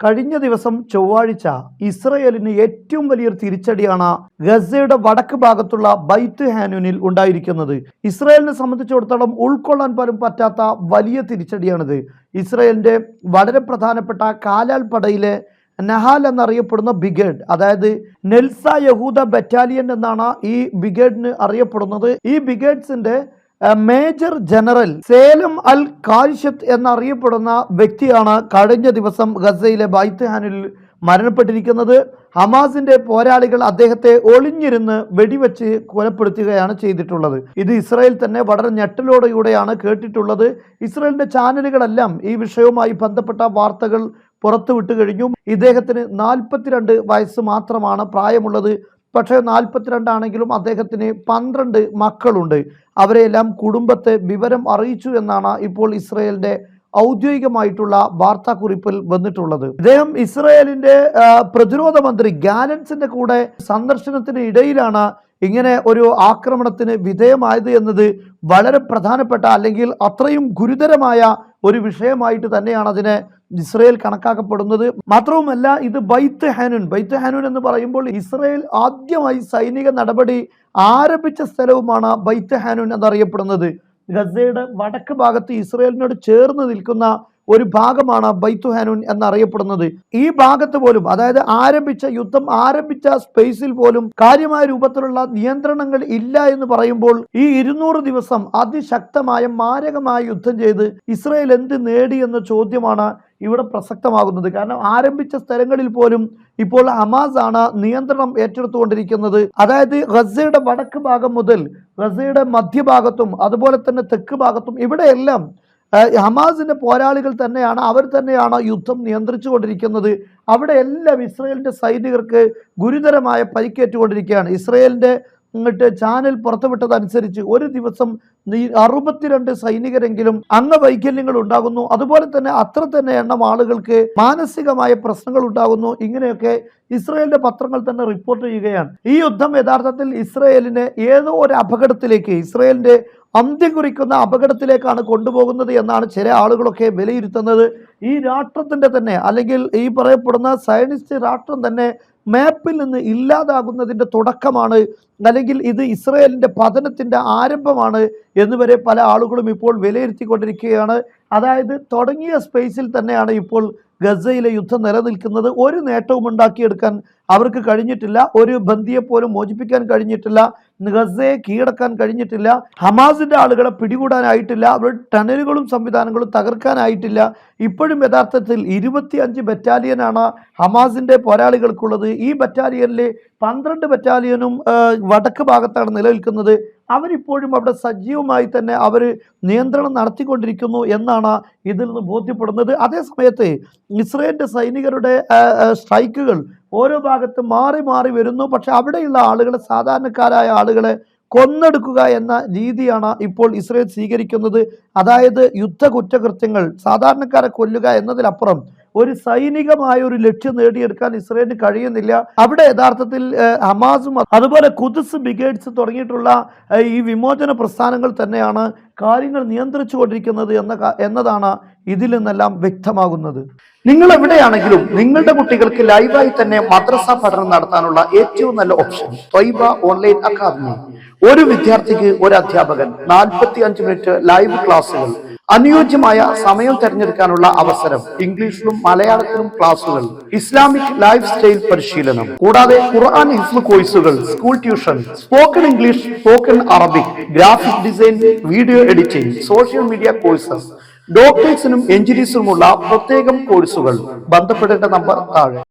കഴിഞ്ഞ ദിവസം ചൊവ്വാഴ്ച ഇസ്രയേലിന് ഏറ്റവും വലിയൊരു തിരിച്ചടിയാണ് ഗസയുടെ വടക്ക് ഭാഗത്തുള്ള ബൈത്ത് ഹാനൂനിൽ ഉണ്ടായിരിക്കുന്നത്. ഇസ്രയേലിനെ സംബന്ധിച്ചിടത്തോളം ഉൾക്കൊള്ളാൻ പോലും പറ്റാത്ത വലിയ തിരിച്ചടിയാണിത്. ഇസ്രയേലിന്റെ വളരെ പ്രധാനപ്പെട്ട കാലാൾപ്പടയിലെ നഹാൽ എന്നറിയപ്പെടുന്ന ബ്രിഗേഡ്, അതായത് നെൽസ യഹൂദ ബറ്റാലിയൻ എന്നാണ് ഈ ബ്രിഗേഡിന് അറിയപ്പെടുന്നത്. ഈ ബ്രിഗേഡ്സിന്റെ മേജർ ജനറൽ സേലം അൽ കാരിഷത്ത് എന്നറിയപ്പെടുന്ന വ്യക്തിയാണ് കഴിഞ്ഞ ദിവസം ഗസയിലെ ബൈത്ത് ഹാനൂനിൽ മരണപ്പെട്ടിരിക്കുന്നത്. ഹമാസിന്റെ പോരാളികൾ അദ്ദേഹത്തെ ഒളിഞ്ഞിരുന്ന് വെടിവെച്ച് കൊലപ്പെടുത്തുകയാണ് ചെയ്തിട്ടുള്ളത്. ഇത് ഇസ്രായേൽ തന്നെ വളരെ ഞെട്ടലോടെയാണ് കേട്ടിട്ടുള്ളത്. ഇസ്രായേലിന്റെ ചാനലുകളെല്ലാം ഈ വിഷയവുമായി ബന്ധപ്പെട്ട വാർത്തകൾ പുറത്തുവിട്ട് കഴിഞ്ഞു. ഇദ്ദേഹത്തിന് 42 വയസ്സ് മാത്രമാണ് പ്രായമുള്ളത്. പക്ഷേ 42 ആണെങ്കിലും അദ്ദേഹത്തിന് 12 മക്കളുണ്ട്. അവരെല്ലാം കുടുംബത്തെ വിവരം അറിയിച്ചു എന്നാണ് ഇപ്പോൾ ഇസ്രയേലിന്റെ ഔദ്യോഗികമായിട്ടുള്ള വാർത്താക്കുറിപ്പിൽ വന്നിട്ടുള്ളത്. ഇദ്ദേഹം ഇസ്രയേലിന്റെ പ്രതിരോധ മന്ത്രി ഗാലൻസിന്റെ കൂടെ സന്ദർശനത്തിന് ഇടയിലാണ് ഇങ്ങനെ ഒരു ആക്രമണത്തിന് വിധേയമായത് എന്നത് വളരെ പ്രധാനപ്പെട്ട, അല്ലെങ്കിൽ അത്രയും ഗുരുതരമായ ഒരു വിഷയമായിട്ട് തന്നെയാണ് അതിനെ ഇസ്രയേൽ കണക്കാക്കപ്പെടുന്നത്. മാത്രവുമല്ല, ഇത് ബൈത്ത് ഹാനൂൻ എന്ന് പറയുമ്പോൾ ഇസ്രയേൽ ആദ്യമായി സൈനിക നടപടി ആരംഭിച്ച സ്ഥലവുമാണ് ബൈത്ത് ഹാനൂൻ എന്നറിയപ്പെടുന്നത്. ഗസയുടെ വടക്ക് ഭാഗത്ത് ഇസ്രയേലിനോട് ചേർന്ന് നിൽക്കുന്ന ഒരു ഭാഗമാണ് ബൈത്ത് ഹാനൂൻ എന്നറിയപ്പെടുന്നത്. ഈ ഭാഗത്ത് പോലും, അതായത് യുദ്ധം ആരംഭിച്ച സ്പേസിൽ പോലും കാര്യമായ രൂപത്തിലുള്ള നിയന്ത്രണങ്ങൾ ഇല്ല എന്ന് പറയുമ്പോൾ ഈ 200 ദിവസം അതിശക്തമായ മാരകമായ യുദ്ധം ചെയ്ത് ഇസ്രയേൽ എന്ത് നേടി എന്ന ചോദ്യമാണ് ഇവിടെ പ്രസക്തമാകുന്നത്. കാരണം ആരംഭിച്ച സ്ഥലങ്ങളിൽ പോലും ഇപ്പോൾ ഹമാസ് ആണ് നിയന്ത്രണം ഏറ്റെടുത്തുകൊണ്ടിരിക്കുന്നത്. അതായത് ഗസയുടെ വടക്ക് ഭാഗം മുതൽ ഗസയുടെ മധ്യഭാഗത്തും അതുപോലെ തന്നെ തെക്ക് ഭാഗത്തും ഇവിടെയെല്ലാം ഹമാസിന്റെ പോരാളികൾ തന്നെയാണ്, അവർ തന്നെയാണ് യുദ്ധം നിയന്ത്രിച്ചു കൊണ്ടിരിക്കുന്നത്. അവിടെ എല്ലാം ഇസ്രയേലിന്റെ സൈനികർക്ക് ഗുരുതരമായ പരിക്കേറ്റുകൊണ്ടിരിക്കുകയാണ്. ഇസ്രയേലിന്റെ ചാനൽ പുറത്തുവിട്ടതനുസരിച്ച് ഒരു ദിവസം 62 സൈനികരെങ്കിലും അംഗവൈകല്യങ്ങൾ ഉണ്ടാകുന്നു. അതുപോലെ തന്നെ അത്ര തന്നെ എണ്ണം ആളുകൾക്ക് മാനസികമായ പ്രശ്നങ്ങൾ ഉണ്ടാകുന്നു. ഇങ്ങനെയൊക്കെ ഇസ്രയേലിന്റെ പത്രങ്ങൾ തന്നെ റിപ്പോർട്ട് ചെയ്യുകയാണ്. ഈ യുദ്ധം യഥാർത്ഥത്തിൽ ഇസ്രയേലിനെ ഏതോ ഒരു അപകടത്തിലേക്ക്, ഇസ്രയേലിന്റെ അന്ത്യം കുറിക്കുന്ന അപകടത്തിലേക്കാണ് കൊണ്ടുപോകുന്നത് എന്നാണ് ചില ആളുകളൊക്കെ വിലയിരുത്തുന്നത്. ഈ രാഷ്ട്രത്തിന്റെ തന്നെ, അല്ലെങ്കിൽ ഈ പറയപ്പെടുന്ന സയനിസ്റ്റ് രാഷ്ട്രം തന്നെ മാപ്പിൽ നിന്ന് ഇല്ലാതാകുന്നതിൻ്റെ തുടക്കമാണ്, അല്ലെങ്കിൽ ഇത് ഇസ്രയേലിന്റെ പതനത്തിന്റെ ആരംഭമാണ് എന്നുവരെ പല ആളുകളും ഇപ്പോൾ വിലയിരുത്തിക്കൊണ്ടിരിക്കുകയാണ്. അതായത് തുടങ്ങിയ സ്പേസിൽ തന്നെയാണ് ഇപ്പോൾ ഗസയിലെ യുദ്ധം നിലനിൽക്കുന്നത്. ഒരു നേട്ടവും ഉണ്ടാക്കിയെടുക്കാൻ അവർക്ക് കഴിഞ്ഞിട്ടില്ല. ഒരു ബന്ദിയെ പോലും മോചിപ്പിക്കാൻ കഴിഞ്ഞിട്ടില്ല. ഗസയെ കീഴടക്കാൻ കഴിഞ്ഞിട്ടില്ല. ഹമാസിന്റെ ആളുകളെ പിടികൂടാനായിട്ടില്ല. അവരുടെ ടണലുകളും സംവിധാനങ്ങളും തകർക്കാനായിട്ടില്ല. ഇപ്പോഴും യഥാർത്ഥത്തിൽ 25 ബറ്റാലിയനാണ് ഹമാസിന്റെ പോരാളികൾക്കുള്ളത്. ഈ ബറ്റാലിയനിലെ 12 ബറ്റാലിയനും വടക്ക് ഭാഗത്താണ് നിലനിൽക്കുന്നത്. അവരിപ്പോഴും അവിടെ സജീവമായി തന്നെ അവർ നിയന്ത്രണം നടത്തിക്കൊണ്ടിരിക്കുന്നു എന്നാണ് ഇതിൽ നിന്ന് ബോധ്യപ്പെടുന്നത്. അതേസമയത്ത് ഇസ്രയേലിന്റെ സൈനികരുടെ സ്ട്രൈക്കുകൾ ഓരോ ഭാഗത്ത് മാറി മാറി വരുന്നു. പക്ഷെ അവിടെയുള്ള ആളുകളെ, സാധാരണക്കാരായ ആളുകളെ കൊന്നെടുക്കുക എന്ന രീതിയാണ് ഇപ്പോൾ ഇസ്രയേൽ സ്വീകരിക്കുന്നത്. അതായത് യുദ്ധ കുറ്റകൃത്യങ്ങൾ, സാധാരണക്കാരെ കൊല്ലുക എന്നതിലപ്പുറം ഒരു സൈനികമായ ഒരു ലക്ഷ്യം നേടിയെടുക്കാൻ ഇസ്രയേലിന് കഴിയുന്നില്ല. അവിടെ യഥാർത്ഥത്തിൽ ഹമാസും അതുപോലെ ഖുദ്സ് ബ്രിഗേഡ്സ് തുടങ്ങിയിട്ടുള്ള ഈ വിമോചന പ്രസ്ഥാനങ്ങൾ തന്നെയാണ് കാര്യങ്ങൾ നിയന്ത്രിച്ചു കൊണ്ടിരിക്കുന്നത് എന്നതാണ് ഇതിൽ നിന്നെല്ലാം വ്യക്തമാകുന്നത്. നിങ്ങൾ എവിടെയാണെങ്കിലും നിങ്ങളുടെ കുട്ടികൾക്ക് ലൈവായി തന്നെ മദ്രസ പഠനം നടത്താനുള്ള ഏറ്റവും നല്ല ഓപ്ഷൻ ത്വയ്ബ ഓൺലൈൻ അക്കാദമി. ഒരു വിദ്യാർത്ഥിക്ക് ഒരു അധ്യാപകൻ, 45 മിനിറ്റ് ലൈവ് ക്ലാസുകൾ, അനുയോജ്യമായ സമയം തിരഞ്ഞെടുക്കാനുള്ള അവസരം, ഇംഗ്ലീഷിലും മലയാളത്തിലും ക്ലാസുകൾ, ഇസ്ലാമിക് ലൈഫ് സ്റ്റൈൽ പരിശീലനം, കൂടാതെ ഖുർആൻ ഹിഫ്ള് കോഴ്സുകൾ, school tuition, spoken English, spoken Arabic, graphic design, video editing, social media courses, ഡോക്ടേഴ്സിനും എഞ്ചിനീയേഴ്സിനുമുള്ള പ്രത്യേകം കോഴ്സുകൾ. ബന്ധപ്പെടേണ്ട നമ്പർ താഴെ.